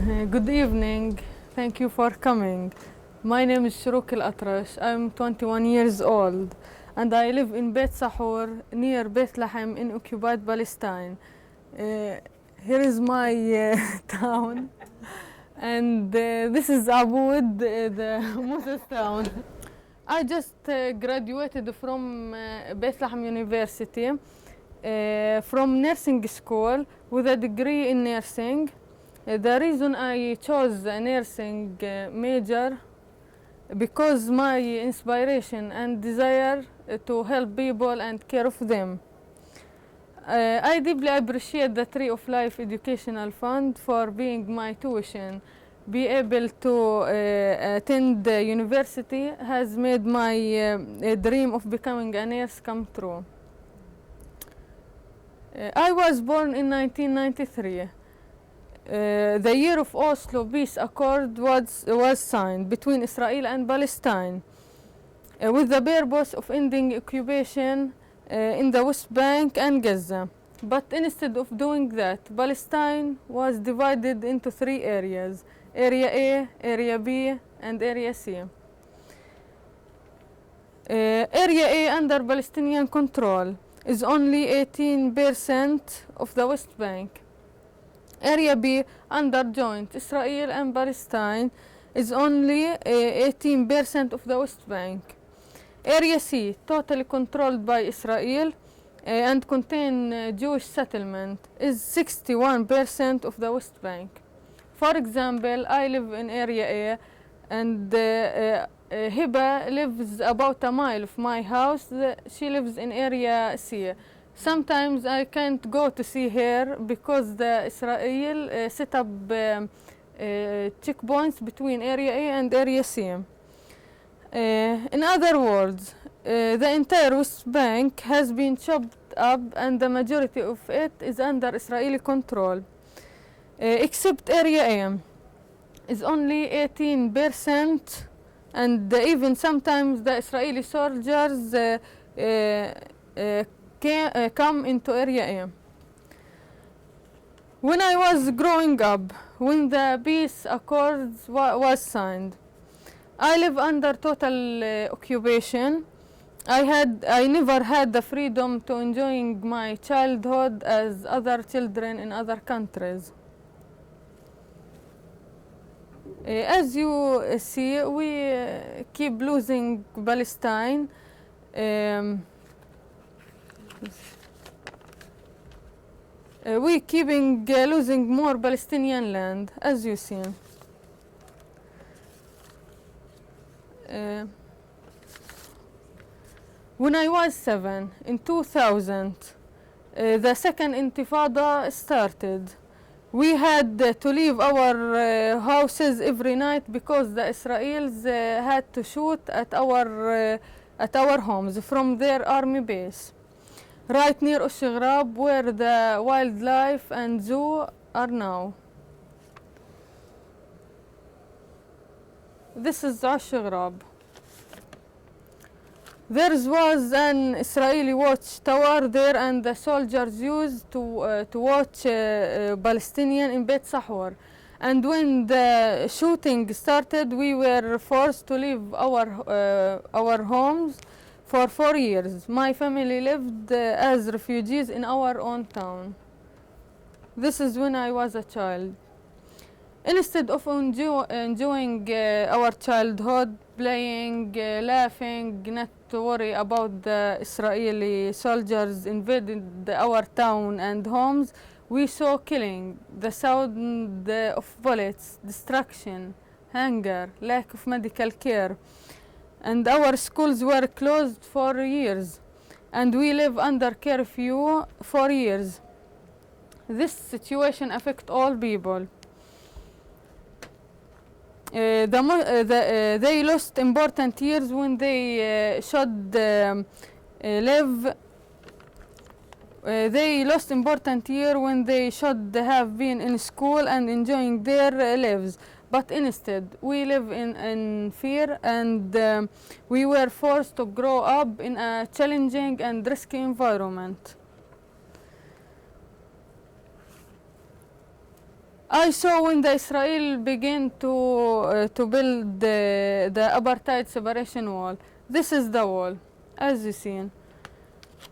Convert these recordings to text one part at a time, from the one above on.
Good evening. Thank you for coming. My name is Shurouq Alatrash. I'm 21 years old and I live in Beit Sahur near Bethlehem in occupied Palestine. Here is my town and this is Aboud, the Moses town. I just graduated from Bethlehem University from nursing school with a degree in nursing. The reason I chose a nursing major because my inspiration and desire to help people and care of them. I deeply appreciate the Tree of Life Educational Fund for being my tuition. Be able to attend the university has made my dream of becoming a nurse come true. I was born in 1993. The year of Oslo Peace Accord was signed between Israel and Palestine with the purpose of ending occupation in the West Bank and Gaza. But instead of doing that, Palestine was divided into three areas: Area A, Area B, and Area C. Area A under Palestinian control is only 18% of the West Bank. Area B under joint Israel and Palestine is only 18% of the West Bank. Area C, totally controlled by Israel and contain Jewish settlement, is 61% of the West Bank. For example, I live in Area A and Heba lives about a mile of my house. She lives in Area C. Sometimes I can't go to see her because the Israel set up checkpoints between Area A and Area C. In other words, the entire West Bank has been chopped up and the majority of it is under Israeli control. Except Area A is only 18% and even sometimes the Israeli soldiers come into Area A. When I was growing up, when the Peace Accords was signed, I live under total occupation. I never had the freedom to enjoying my childhood as other children in other countries. As you see, we keep losing Palestine. We keeping losing more Palestinian land, as you see. When I was 7, in 2000, the second Intifada started. We had to leave our houses every night because the Israelis had to shoot at our homes from their army base, right near Shurouq, where the wildlife and zoo are now. This is Shurouq. There was an Israeli watchtower there, and the soldiers used to watch Palestinian in Beit Sahur. And when the shooting started, we were forced to leave our homes for 4 years. My family lived as refugees in our own town. This is when I was a child. Instead of enjoying our childhood, playing, laughing, not to worry about the Israeli soldiers invading our town and homes, we saw killing, the sound of bullets, destruction, hunger, lack of medical care. And our schools were closed for years, and we live under curfew for years. This situation affects all people. They lost important years when they should live. They lost important year when they should have been in school and enjoying their lives. But instead, we live in fear, and we were forced to grow up in a challenging and risky environment. I saw when the Israel began to build the apartheid separation wall. This is the wall, as you see,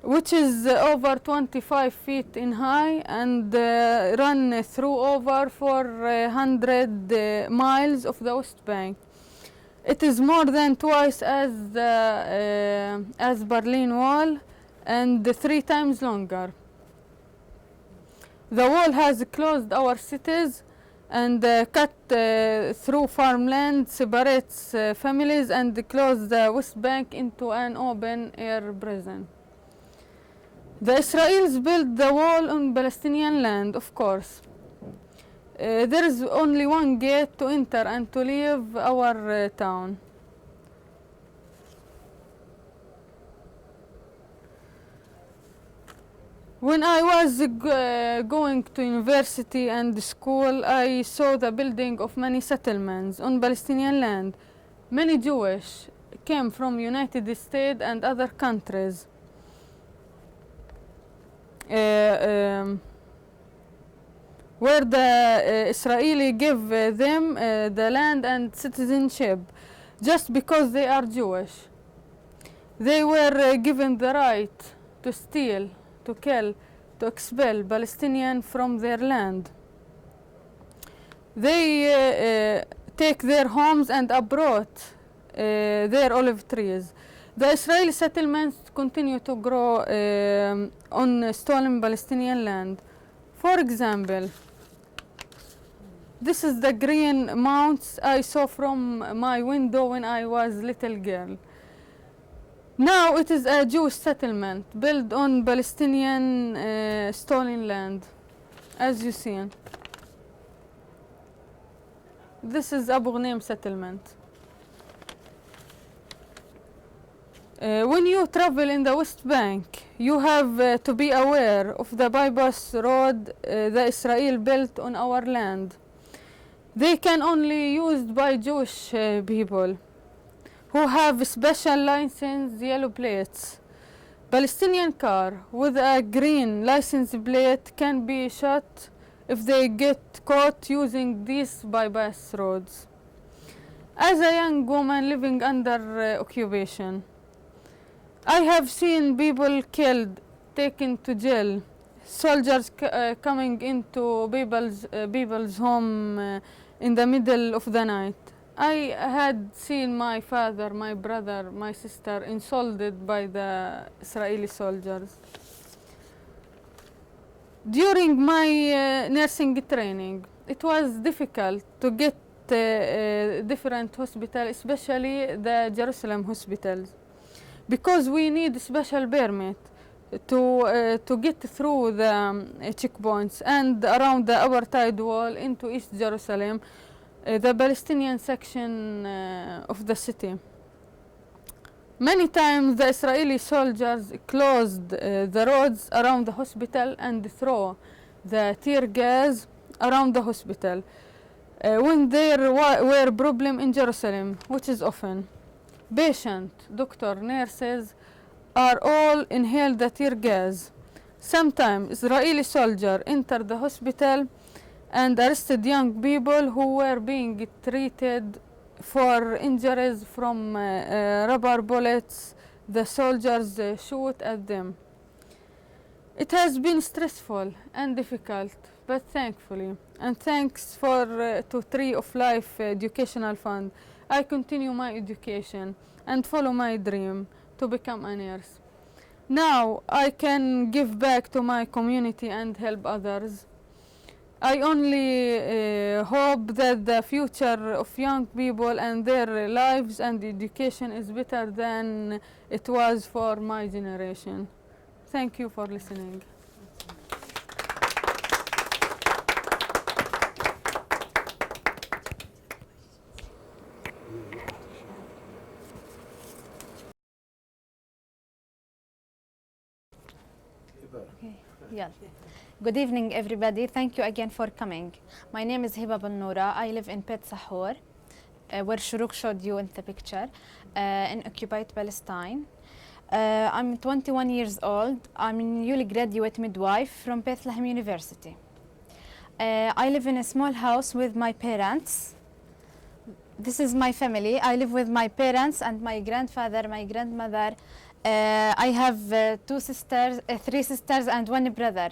which is over 25 feet in high and run through over 400 miles of the West Bank. It is more than twice as Berlin Wall and 3 times longer. The wall has closed our cities and cut through farmland, separates families and closed the West Bank into an open air prison. The Israelis built the wall on Palestinian land, of course. There is only one gate to enter and to leave our town. When I was going to university and school, I saw the building of many settlements on Palestinian land. Many Jewish came from United States and other countries. Where the Israeli give them the land and citizenship just because they are Jewish. They were given the right to steal, to kill, to expel Palestinians from their land. They take their homes and uproot their olive trees. The Israeli settlements continue to grow on stolen Palestinian land. For example, this is the green mounds I saw from my window when I was little girl. Now it is a Jewish settlement built on Palestinian stolen land, as you see. This is Abu Ghneim settlement. When you travel in the West Bank, you have to be aware of the bypass road the Israel built on our land. They can only used by Jewish people who have special license yellow plates. Palestinian car with a green license plate can be shot if they get caught using these bypass roads. As a young woman living under occupation, I have seen people killed, taken to jail, soldiers coming into people's home in the middle of the night. I had seen my father, my brother, my sister insulted by the Israeli soldiers. During my nursing training, it was difficult to get different hospitals, especially the Jerusalem hospitals, because we need special permit to get through the checkpoints and around the apartheid wall into East Jerusalem, the Palestinian section of the city. Many times the Israeli soldiers closed the roads around the hospital and throw the tear gas around the hospital when there were problems in Jerusalem, which is often. Patient, doctor, nurses are all inhale the tear gas. Sometimes Israeli soldiers enter the hospital and arrested young people who were being treated for injuries from rubber bullets the soldiers shoot at them. It has been stressful and difficult, but thankfully, and thanks to Tree of Life Educational Fund, I continue my education and follow my dream to become a nurse. Now I can give back to my community and help others. I only hope that the future of young people and their lives and education is better than it was for my generation. Thank you for listening. Okay. Yeah. Good evening, everybody. Thank you again for coming. My name is Heba Bannoura. I live in Beit Sahur, where Shurouq showed you in the picture, in occupied Palestine. I'm 21 years old. I'm a newly graduate midwife from Bethlehem University. I live in a small house with my parents. This is my family. I live with my parents and my grandfather, my grandmother. I have three sisters and one brother.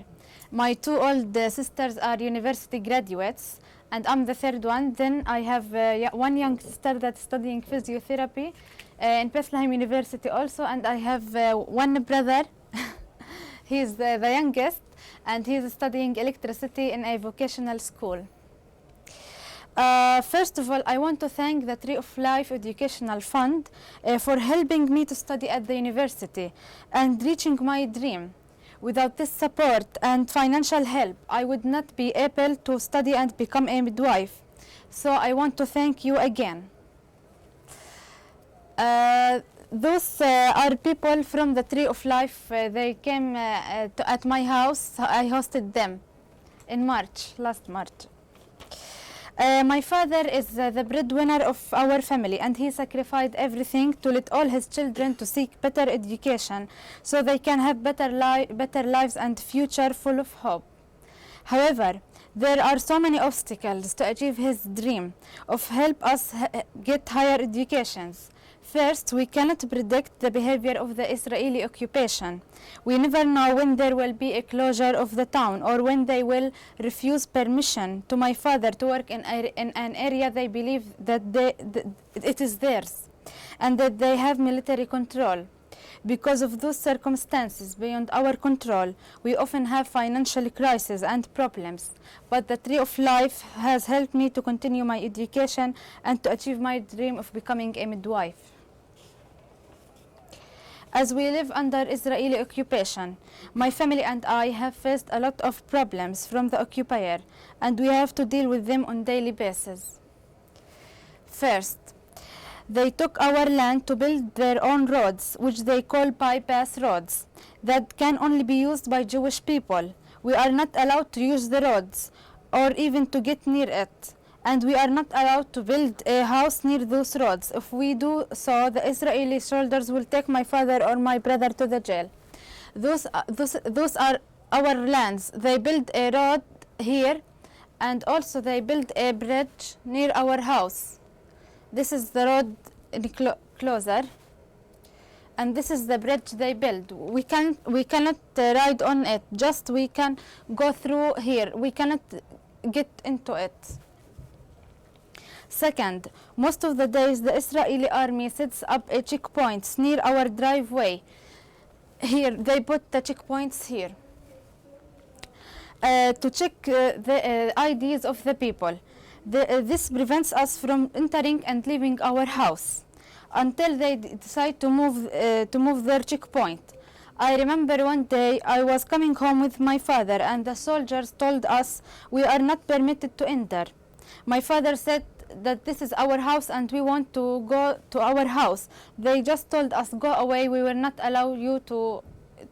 My two old sisters are university graduates, and I'm the third one. Then I have one young sister that's studying physiotherapy in Bethlehem University also, and I have one brother. He's the youngest, and he's studying electricity in a vocational school. First of all, I want to thank the Tree of Life Educational Fund for helping me to study at the university and reaching my dream. Without this support and financial help, I would not be able to study and become a midwife. So I want to thank you again. Those are people from the Tree of Life. They came at my house. I hosted them in last March. My father is the breadwinner of our family, and he sacrificed everything to let all his children to seek better education so they can have better lives and future full of hope. However, there are so many obstacles to achieve his dream of help us get higher educations. First, we cannot predict the behavior of the Israeli occupation. We never know when there will be a closure of the town or when they will refuse permission to my father to work in an area they believe that it is theirs and that they have military control. Because of those circumstances beyond our control, we often have financial crises and problems. But the Tree of Life has helped me to continue my education and to achieve my dream of becoming a midwife. As we live under Israeli occupation, my family and I have faced a lot of problems from the occupier, and we have to deal with them on a daily basis. First, they took our land to build their own roads, which they call bypass roads, that can only be used by Jewish people. We are not allowed to use the roads or even to get near it. And we are not allowed to build a house near those roads. If we do so, the Israeli soldiers will take my father or my brother to the jail. Those are our lands. They build a road here, and also they build a bridge near our house. This is the road closer, and this is the bridge they build. We cannot ride on it. Just we can go through here. We cannot get into it. Second, most of the days the Israeli army sets up a checkpoints near our driveway. Here, they put the checkpoints here to check the IDs of the people. This prevents us from entering and leaving our house until they decide to move their checkpoint. I remember one day I was coming home with my father, and the soldiers told us we are not permitted to enter. My father said that this is our house and we want to go to our house. They just told us, go away, we will not allow you to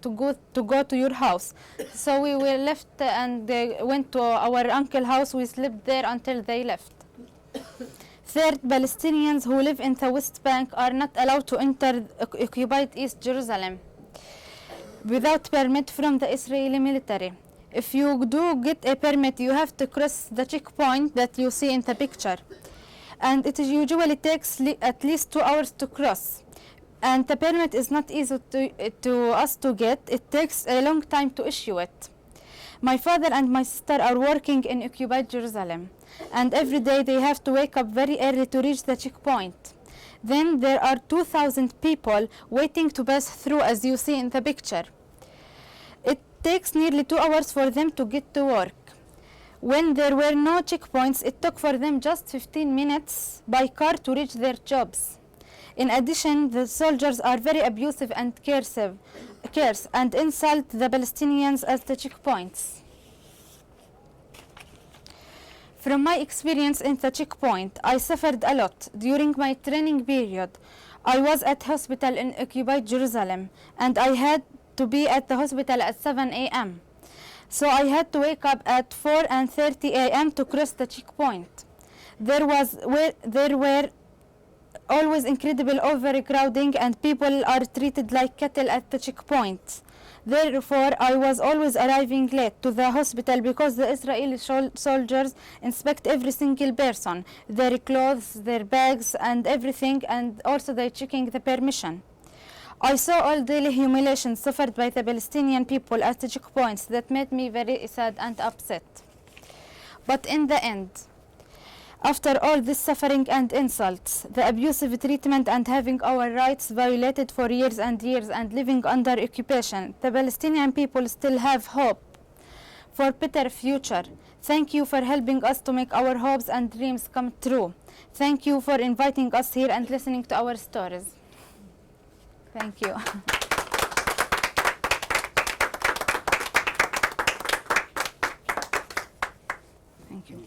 go to your house. So we were left and went to our uncle's house. We slept there until they left. Third, Palestinians who live in the West Bank are not allowed to enter occupied East Jerusalem without permit from the Israeli military. If you do get a permit, you have to cross the checkpoint that you see in the picture. And it usually takes at least 2 hours to cross. And the permit is not easy to us to get. It takes a long time to issue it. My father and my sister are working in occupied Jerusalem, and every day they have to wake up very early to reach the checkpoint. Then there are 2,000 people waiting to pass through, as you see in the picture. It takes nearly 2 hours for them to get to work. When there were no checkpoints, it took for them just 15 minutes by car to reach their jobs. In addition, the soldiers are very abusive and curse and insult the Palestinians at the checkpoints. From my experience in the checkpoint, I suffered a lot. During my training period, I was at hospital in occupied Jerusalem, and I had to be at the hospital at 7 a.m. So I had to wake up at 4:30 a.m. to cross the checkpoint. There were always incredible overcrowding, and people are treated like cattle at the checkpoint. Therefore, I was always arriving late to the hospital because the Israeli soldiers inspect every single person, their clothes, their bags, and everything, and also they checking the permission. I saw all daily humiliations suffered by the Palestinian people at the checkpoints that made me very sad and upset. But in the end, after all this suffering and insults, the abusive treatment and having our rights violated for years and living under occupation, the Palestinian people still have hope for better future. Thank you for helping us to make our hopes and dreams come true. Thank you for inviting us here and listening to our stories. Thank you. Thank you.